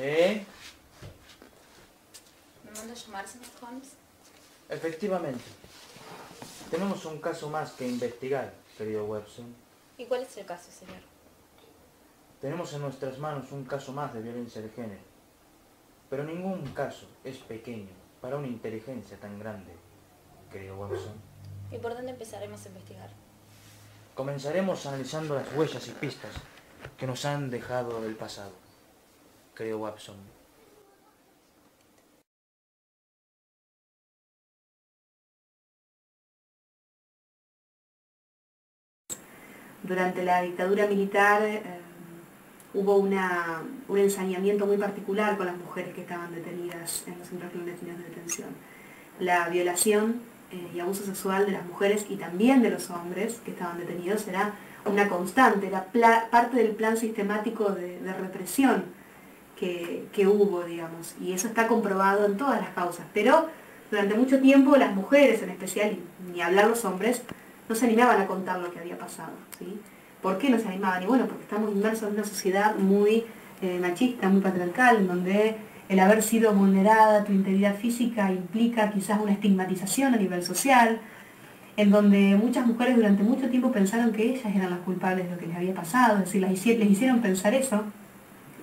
¿Sí? ¿Me manda a llamar, señor Holmes? Efectivamente. Tenemos un caso más que investigar, querido Watson. ¿Y cuál es el caso, señor? Tenemos en nuestras manos un caso más de violencia de género. Pero ningún caso es pequeño para una inteligencia tan grande, querido Watson. ¿Y por dónde empezaremos a investigar? Comenzaremos analizando las huellas y pistas que nos han dejado el pasado, querido Watson. Durante la dictadura militar hubo un ensañamiento muy particular con las mujeres que estaban detenidas en los centros clandestinos de detención. La violación y abuso sexual de las mujeres y también de los hombres que estaban detenidos era una constante, era parte del plan sistemático de represión que hubo, digamos, y eso está comprobado en todas las causas. Pero durante mucho tiempo las mujeres en especial, y ni hablar los hombres, no se animaban a contar lo que había pasado, ¿sí? ¿Por qué no se animaban? Y bueno, porque estamos inmersos en una sociedad muy machista, muy patriarcal, en donde el haber sido vulnerada tu integridad física implica quizás una estigmatización a nivel social, en donde muchas mujeres durante mucho tiempo pensaron que ellas eran las culpables de lo que les había pasado, es decir, les hicieron pensar eso.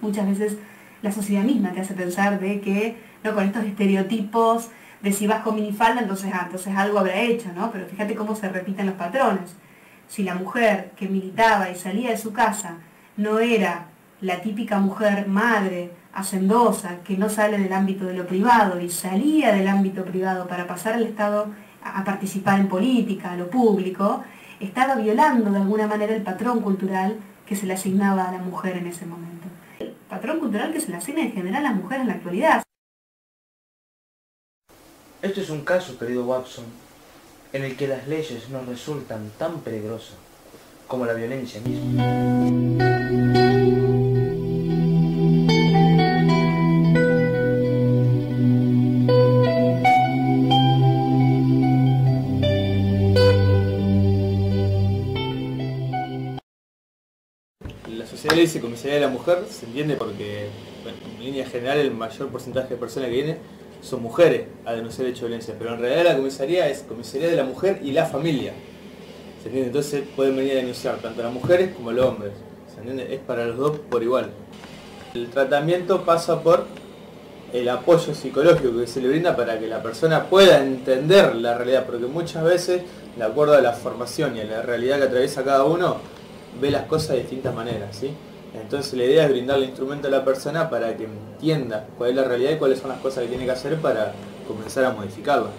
Muchas veces la sociedad misma te hace pensar de que, ¿no?, con estos estereotipos de si vas con minifalda, entonces algo habrá hecho, ¿no? Pero fíjate cómo se repiten los patrones. Si la mujer que militaba y salía de su casa no era la típica mujer madre, hacendosa, que no sale del ámbito de lo privado y salía del ámbito privado para pasar al Estado a participar en política, a lo público, estaba violando de alguna manera el patrón cultural que se le asignaba a la mujer en ese momento. El patrón cultural que se le asigna en general a las mujeres en la actualidad. Este es un caso, querido Watson, en el que las leyes nos resultan tan peligrosas como la violencia misma. La sociedad le dice comisaría de la mujer, se entiende porque, bueno, en línea general el mayor porcentaje de personas que vienen son mujeres a denunciar el hecho de violencia, pero en realidad la comisaría es comisaría de la mujer y la familia, ¿se entiende? Entonces pueden venir a denunciar tanto las mujeres como los hombres, ¿se entiende? Es para los dos por igual. El tratamiento pasa por el apoyo psicológico que se le brinda para que la persona pueda entender la realidad, porque muchas veces, de acuerdo a la formación y a la realidad que atraviesa cada uno, ve las cosas de distintas maneras, ¿sí? Entonces la idea es brindarle instrumento a la persona para que entienda cuál es la realidad y cuáles son las cosas que tiene que hacer para comenzar a modificarla.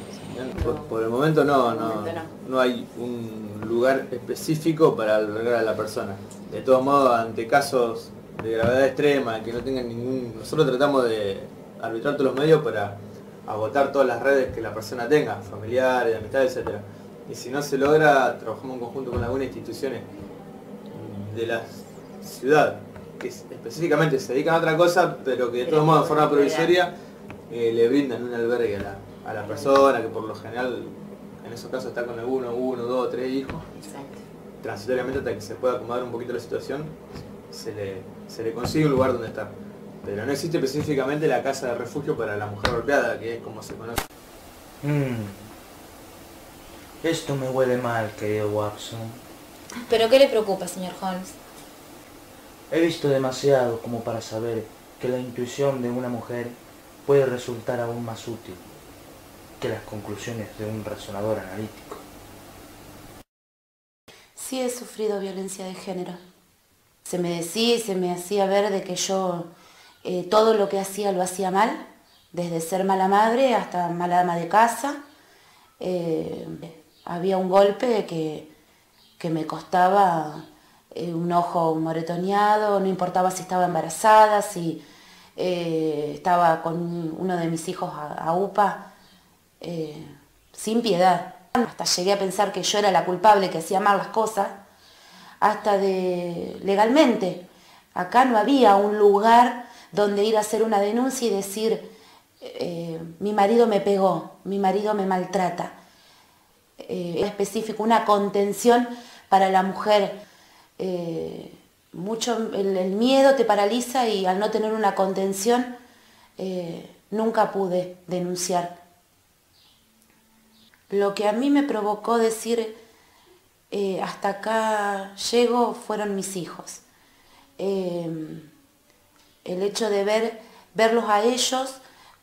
Por el momento no hay un lugar específico para albergar a la persona. De todos modos, ante casos de gravedad extrema, que no tengan ningún... Nosotros tratamos de arbitrar todos los medios para agotar todas las redes que la persona tenga, familiares, de amistad, etc. Y si no se logra, trabajamos en conjunto con algunas instituciones de la ciudad que específicamente se dedican a otra cosa, pero que de todos modos de forma provisoria le brindan un albergue a la persona, que por lo general en esos casos está con uno, dos, tres hijos. Exacto. Transitoriamente, hasta que se pueda acomodar un poquito la situación, se le consigue un lugar donde estar. Pero no existe específicamente la casa de refugio para la mujer golpeada, que es como se conoce. Esto me huele mal, querido Watson. ¿Pero qué le preocupa, señor Holmes? He visto demasiado como para saber que la intuición de una mujer puede resultar aún más útil que las conclusiones de un razonador analítico. Sí he sufrido violencia de género. Se me decía y se me hacía ver de que yo todo lo que hacía lo hacía mal, desde ser mala madre hasta mala ama de casa. Había un golpe que me costaba un ojo moretoneado, no importaba si estaba embarazada, si estaba con uno de mis hijos a UPA, sin piedad. Hasta llegué a pensar que yo era la culpable, que hacía mal las cosas, hasta legalmente. Acá no había un lugar donde ir a hacer una denuncia y decir, mi marido me pegó, mi marido me maltrata. Específico, una contención para la mujer mucho el miedo te paraliza y al no tener una contención nunca pude denunciar. Lo que a mí me provocó decir hasta acá llego fueron mis hijos. El hecho de verlos a ellos,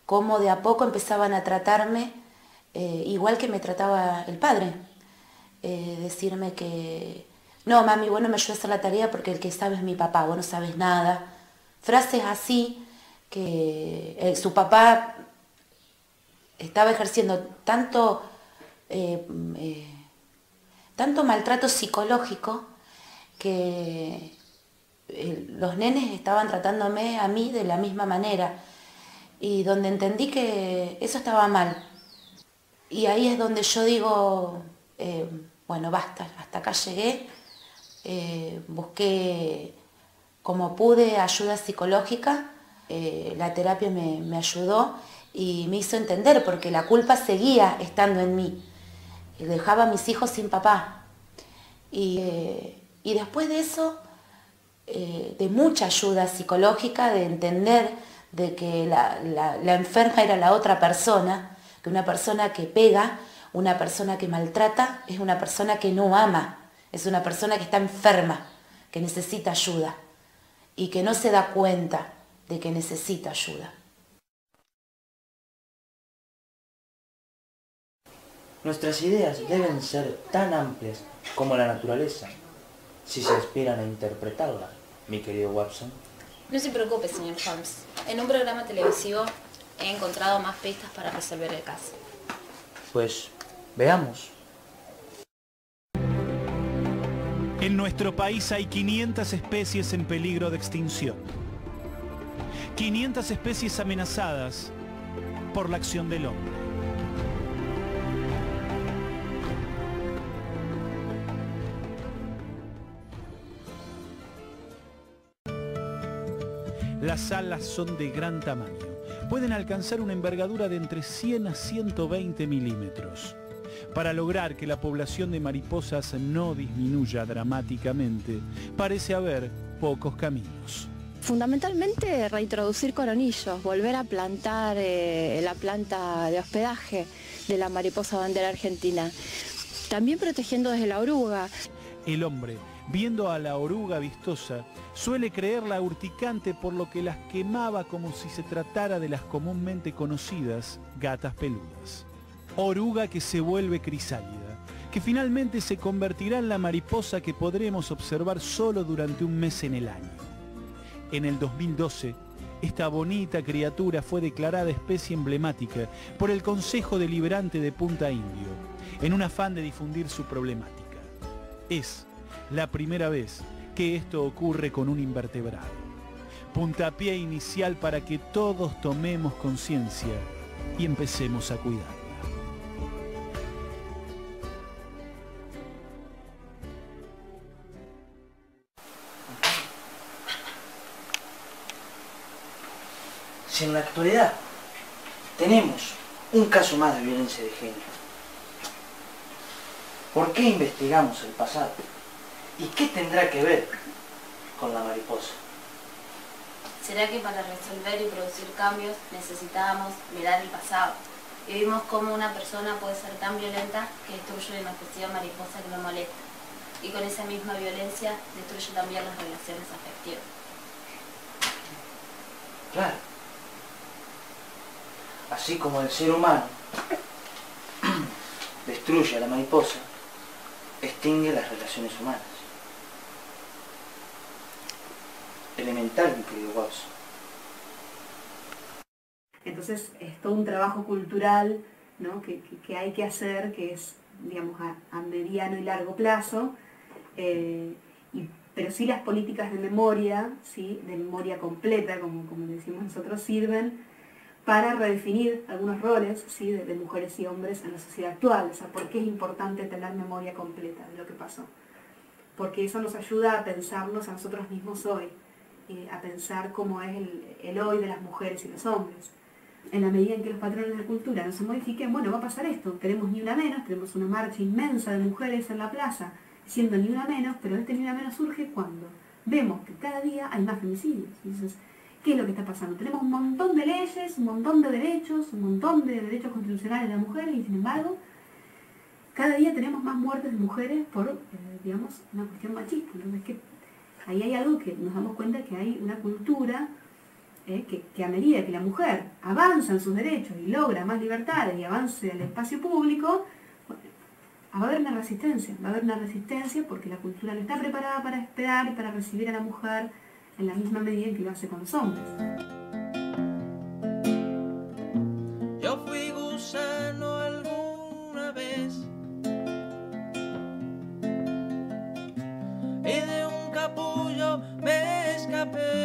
cómo de a poco empezaban a tratarme igual que me trataba el padre. Decirme que, no mami, vos no me ayudas a hacer la tarea porque el que sabe es mi papá, vos no sabes nada. Frases así que su papá estaba ejerciendo tanto maltrato psicológico que los nenes estaban tratándome a mí de la misma manera, y donde entendí que eso estaba mal. Y ahí es donde yo digo, bueno, basta, hasta acá llegué. Busqué como pude ayuda psicológica, la terapia me ayudó y me hizo entender, porque la culpa seguía estando en mí. Dejaba a mis hijos sin papá. Y después de eso, de mucha ayuda psicológica, de entender de que la enferma era la otra persona, que una persona que pega, una persona que maltrata, es una persona que no ama, es una persona que está enferma, que necesita ayuda y que no se da cuenta de que necesita ayuda. Nuestras ideas deben ser tan amplias como la naturaleza, si se aspiran a interpretarla, mi querido Watson. No se preocupe, señor Holmes. En un programa televisivo he encontrado más pistas para resolver el caso. Pues, veamos. En nuestro país hay 500 especies en peligro de extinción. 500 especies amenazadas por la acción del hombre. Las alas son de gran tamaño. Pueden alcanzar una envergadura de entre 100 a 120 milímetros. Para lograr que la población de mariposas no disminuya dramáticamente, parece haber pocos caminos. Fundamentalmente reintroducir coronillos, volver a plantar la planta de hospedaje de la mariposa bandera argentina. También protegiendo desde la oruga. El hombre, viendo a la oruga vistosa, suele creerla urticante, por lo que las quemaba como si se tratara de las comúnmente conocidas gatas peludas. Oruga que se vuelve crisálida, que finalmente se convertirá en la mariposa que podremos observar solo durante un mes en el año. En el 2012, esta bonita criatura fue declarada especie emblemática por el Consejo Deliberante de Punta Indio, en un afán de difundir su problemática. Es la primera vez que esto ocurre con un invertebrado. Puntapié inicial para que todos tomemos conciencia y empecemos a cuidarla. Si en la actualidad tenemos un caso más de violencia de género, ¿por qué investigamos el pasado? ¿Y qué tendrá que ver con la mariposa? ¿Será que para resolver y producir cambios necesitábamos mirar el pasado? Y vimos cómo una persona puede ser tan violenta que destruye la inofensiva mariposa que lo molesta. Y con esa misma violencia destruye también las relaciones afectivas. Claro. Así como el ser humano destruye a la mariposa, extingue las relaciones humanas. Elemental, mi querido Watson. Entonces es todo un trabajo cultural, ¿no? que hay que hacer, que es, digamos, a mediano y largo plazo, pero sí las políticas de memoria, ¿sí? De memoria completa, como decimos nosotros, sirven para redefinir algunos roles, ¿sí? de mujeres y hombres en la sociedad actual. O sea, ¿por qué es importante tener memoria completa de lo que pasó? Porque eso nos ayuda a pensarnos a nosotros mismos hoy, a pensar cómo es el hoy de las mujeres y los hombres. En la medida en que los patrones de la cultura no se modifiquen, bueno, va a pasar esto. Tenemos Ni Una Menos, tenemos una marcha inmensa de mujeres en la plaza, diciendo Ni Una Menos, pero este Ni Una Menos surge ¿cuándo? vemos que cada día hay más femicidios. Entonces, ¿qué es lo que está pasando? Tenemos un montón de leyes, un montón de derechos, un montón de derechos constitucionales de las mujeres y sin embargo, cada día tenemos más muertes de mujeres por, digamos, una cuestión machista. Entonces, ahí hay algo que nos damos cuenta que hay una cultura que a medida que la mujer avanza en sus derechos y logra más libertades y avance al espacio público, va a haber una resistencia porque la cultura no está preparada para esperar y para recibir a la mujer en la misma medida en que lo hace con los hombres. Yo fui gusano alguna vez y de un capullo me escapé.